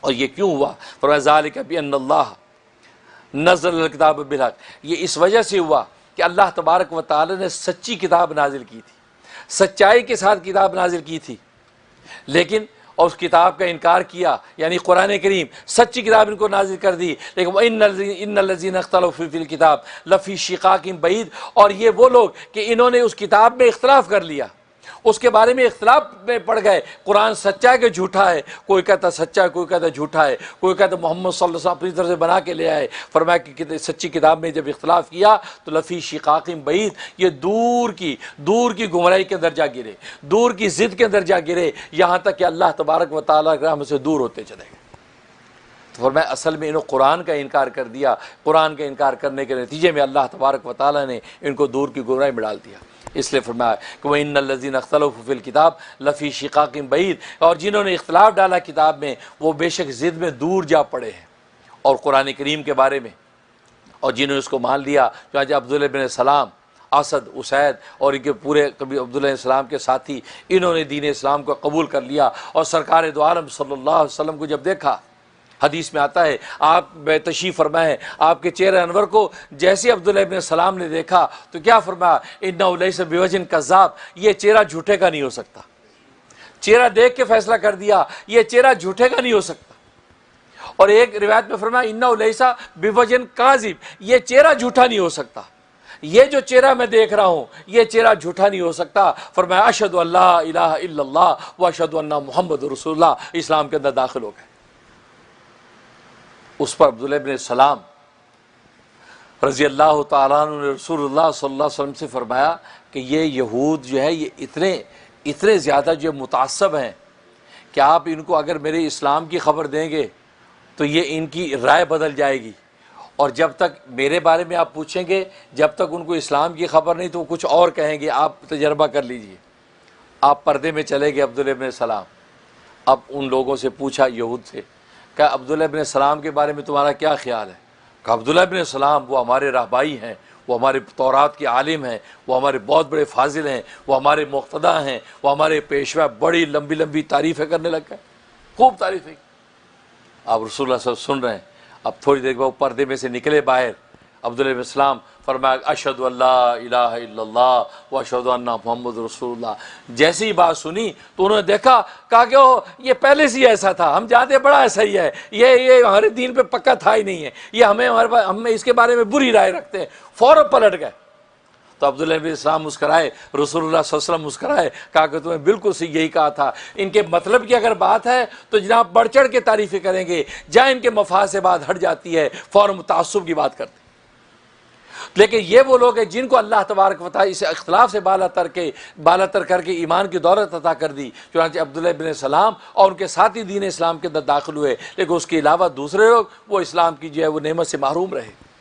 اور یہ کیوں ہوا؟ فرمایا ذالک بأن اللہ نزل الکتاب بالحق، یہ اس وجہ سے ہوا کہ اللہ تبارک و تعالی نے سچی کتاب نازل کی تھی، سچائی کے ساتھ کتاب نازل کی تھی، لیکن اور اس کتاب کا انکار کیا، یعنی قرآن کریم سچی کتاب ان کو نازل کر دی، لیکن ان الذین اختلفوا فی الکتاب لفی شقاق بعید، اور یہ وہ لوگ کہ انہوں نے اس کتاب میں اختلاف کر لیا، اس کے بارے میں اختلاف میں پڑ گئے، قرآن سچا ہے کہ جھوٹا ہے، کوئی کہتا سچا ہے، کوئی کہتا جھوٹا ہے، کوئی کہتا محمد صلی اللہ علیہ وسلم اپنی طرف سے بنا کے لے آئے۔ فرمایا کہ سچی کتاب میں جب اختلاف کیا تو لفی شقاق بعید، یہ دور کی گمراہی کے اندر جا گرے، دور کی ضد کے اندر جا گرے، یہاں تک کہ اللہ تبارک و تعالیٰ کے رحمت سے دور ہوتے چلے گئے۔ تو فرمایا اصل میں انہوں قرآن کا انکار کر دیا، قرآن کا انکار کرنے کے نتیجے میں اللہ تبارک و تعالیٰ نے ان کو دور کی گمراہی میں ڈال دیا۔ اس لیے فرمایا کہ وَإِنَّ الَّذِينَ اخْتَلَفُوا فِي الْكِتَابِ لَفِي شِقَاقٍ بَعِيدٍ، اور جنہوں نے اختلاف ڈالا کتاب میں وہ بے شک ضد میں دور جا پڑے ہیں، اور قرآن کریم کے بارے میں، اور جنہوں نے اس کو مان لیا، چنانچہ عبداللہ بن سلام، اسد، اسید اور ان کے پورے کبھی عبداللہ بن سلام کے ساتھی، انہوں نے دین اسلام کو قبول کر لیا، اور سرکار دو عالم صلی اللہ علیہ وسلم کو جب دیکھا، حدیث میں آتا ہے آپ تشریف فرمائے، آپ کے چہرے انور کو جیسے عبداللہ ابن سلام نے دیکھا تو کیا فرمایا؟ انہ لیس بوجہ کذاب، یہ چہرہ جھوٹے کا نہیں ہو سکتا، چہرہ دیکھ کے فیصلہ کر دیا یہ چہرہ جھوٹے کا نہیں ہو سکتا۔ اور ایک روایت میں فرمایا انہ لیس بوجہ کاذب، یہ چہرہ جھوٹا نہیں ہو سکتا، یہ جو چہرہ میں دیکھ رہا ہوں یہ چہرہ جھوٹا نہیں ہو سکتا۔ فرمایا اشہد ان لا الہ الا اللہ واشہد ان محمد رسول اللہ، اسلام کے اندر داخل ہو گئے۔ اس پر عبداللہ ابن سلام رضی اللہ تعالیٰ عنہ نے رسول اللہ صلی اللہ علیہ وسلم سے فرمایا کہ یہ یہود جو ہے یہ اتنے زیادہ جو متعصب ہیں کہ آپ ان کو اگر میرے اسلام کی خبر دیں گے تو یہ ان کی رائے بدل جائے گی، اور جب تک میرے بارے میں آپ پوچھیں گے جب تک ان کو اسلام کی خبر نہیں تو وہ کچھ اور کہیں گے، آپ تجربہ کر لیجئے۔ آپ پردے میں چلے گئے عبداللہ ابن سلام، اب ان لوگوں سے پوچھا یہود سے کہ عبداللہ ابن سلام کے بارے میں تمہارا کیا خیال ہے؟ کہ عبداللہ ابن سلام وہ ہمارے رہبائی ہیں، وہ ہمارے تورات کے عالم ہیں، وہ ہمارے بہت بڑے فاضل ہیں، وہ ہمارے مقتدی ہیں، وہ ہمارے پیشوا، بڑی لمبی لمبی تعریفیں کرنے لگ گئے، خوب تعریفیں۔ آپ رسول اللہ صلی اللہ علیہ وسلم سن رہے ہیں، اب تھوڑی دیر بعد پردے میں سے نکلے باہر، عبداللہ ابن سلام فرمایا اشہد ان لا الہ الا اللہ واشہد ان محمد رسول اللہ۔ جیسے ہی بات سنی تو انہوں نے دیکھا، کہا کہ یہ پہلے سے ہی ایسا تھا، ہم جانتے ہیں بڑا ایسا ہی ہے، یہ ہمارے دین پہ پکا تھا ہی نہیں ہے، یہ ہم اس کے بارے میں بری رائے رکھتے ہیں، فوراً پلٹ گئے۔ تو عبداللہ بن سلام مسکرائے، رسول اللہ صلی اللہ علیہ وسلم مسکرائے، کہا کہ تمہیں بالکل صحیح یہی کہا تھا، ان کے مطلب کی اگر بات ہے تو جناب بڑھ چڑھ کے تعریفیں کریں گے، جہاں ان کے مفاد سے بات ہٹ جاتی ہے فوراً تعصب کی بات کرتے ہیں۔ لیکن یہ وہ لوگ ہیں جن کو اللہ تبارک و تعالی اس اختلاف سے بالاتر کر کے ایمان کی دولت عطا کر دی، چنانچہ عبداللہ بن سلام اور ان کے ساتھی دین اسلام کے اندر داخل ہوئے، لیکن اس کے علاوہ دوسرے لوگ وہ اسلام کی جو ہے وہ نعمت سے محروم رہے۔